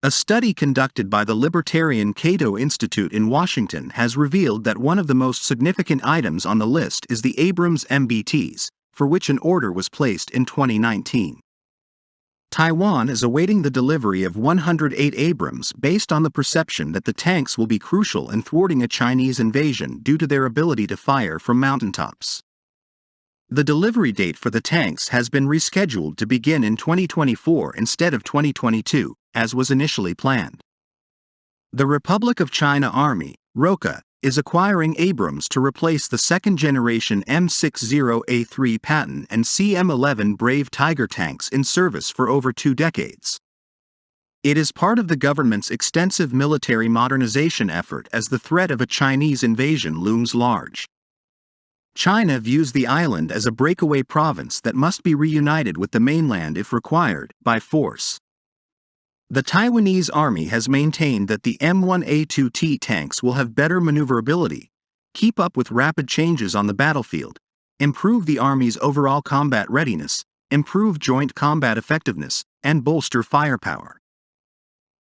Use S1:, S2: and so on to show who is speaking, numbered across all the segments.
S1: A study conducted by the libertarian Cato Institute in Washington has revealed that one of the most significant items on the list is the Abrams MBTs, for which an order was placed in 2019. Taiwan is awaiting the delivery of 108 Abrams based on the perception that the tanks will be crucial in thwarting a Chinese invasion due to their ability to fire from mountaintops. The delivery date for the tanks has been rescheduled to begin in 2024 instead of 2022, as was initially planned. The Republic of China Army, ROCA, is acquiring Abrams to replace the second-generation M60A3 Patton and CM11 Brave Tiger tanks in service for over 2 decades. It is part of the government's extensive military modernization effort as the threat of a Chinese invasion looms large. China views the island as a breakaway province that must be reunited with the mainland if required, by force. The Taiwanese army has maintained that the M1A2T tanks will have better maneuverability, keep up with rapid changes on the battlefield, improve the army's overall combat readiness, improve joint combat effectiveness, and bolster firepower.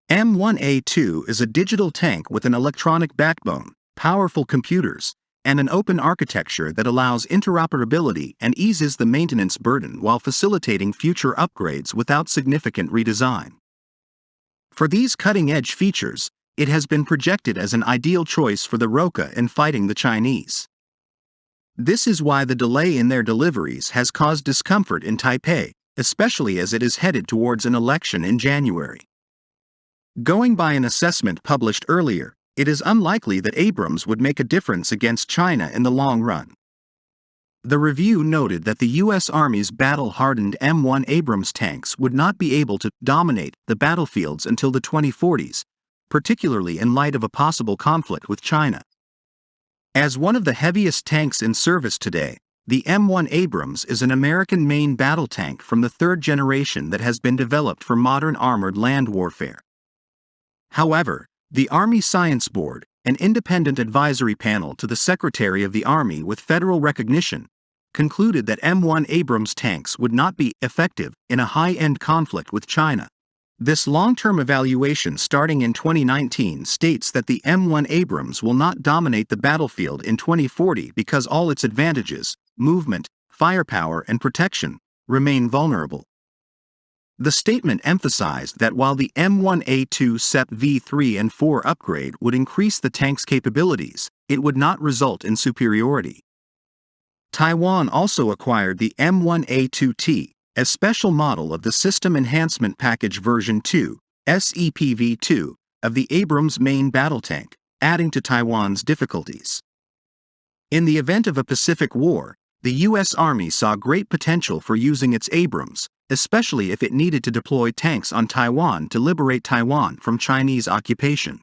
S1: M1A2 is a digital tank with an electronic backbone, powerful computers, and an open architecture that allows interoperability and eases the maintenance burden while facilitating future upgrades without significant redesign. For these cutting-edge features, it has been projected as an ideal choice for the ROCA in fighting the Chinese. This is why the delay in their deliveries has caused discomfort in Taipei, especially as it is headed towards an election in January. Going by an assessment published earlier, it is unlikely that Abrams would make a difference against China in the long run. The review noted that the U.S. Army's battle-hardened M1 Abrams tanks would not be able to dominate the battlefields until the 2040s, particularly in light of a possible conflict with China. As one of the heaviest tanks in service today, the M1 Abrams is an American main battle tank from the 3rd generation that has been developed for modern armored land warfare. However, the Army Science Board, an independent advisory panel to the Secretary of the Army with federal recognition, concluded that M1 Abrams tanks would not be effective in a high-end conflict with China. This long-term evaluation starting in 2019 states that the M1 Abrams will not dominate the battlefield in 2040 because all its advantages, movement, firepower, and protection, remain vulnerable. The statement emphasized that while the M1A2 SEP V3 and 4 upgrade would increase the tank's capabilities, it would not result in superiority. Taiwan also acquired the M1A2T, a special model of the System Enhancement Package version 2, SEPV2, of the Abrams main battle tank, adding to Taiwan's difficulties. In the event of a Pacific War, the U.S. Army saw great potential for using its Abrams, especially if it needed to deploy tanks on Taiwan to liberate Taiwan from Chinese occupation.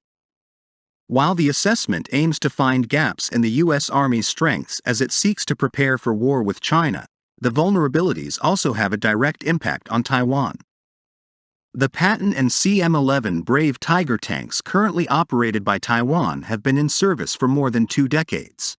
S1: While the assessment aims to find gaps in the U.S. Army's strengths as it seeks to prepare for war with China, the vulnerabilities also have a direct impact on Taiwan. The Patton and CM11 Brave Tiger tanks currently operated by Taiwan have been in service for more than 2 decades.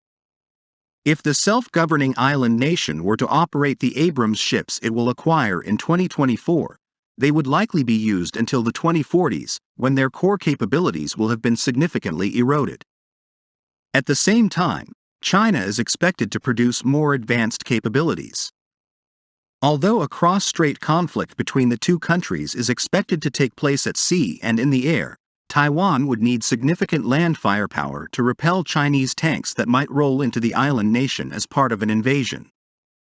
S1: If the self-governing island nation were to operate the Abrams ships it will acquire in 2024, they would likely be used until the 2040s, when their core capabilities will have been significantly eroded. At the same time, China is expected to produce more advanced capabilities. Although a cross-strait conflict between the two countries is expected to take place at sea and in the air, Taiwan would need significant land firepower to repel Chinese tanks that might roll into the island nation as part of an invasion.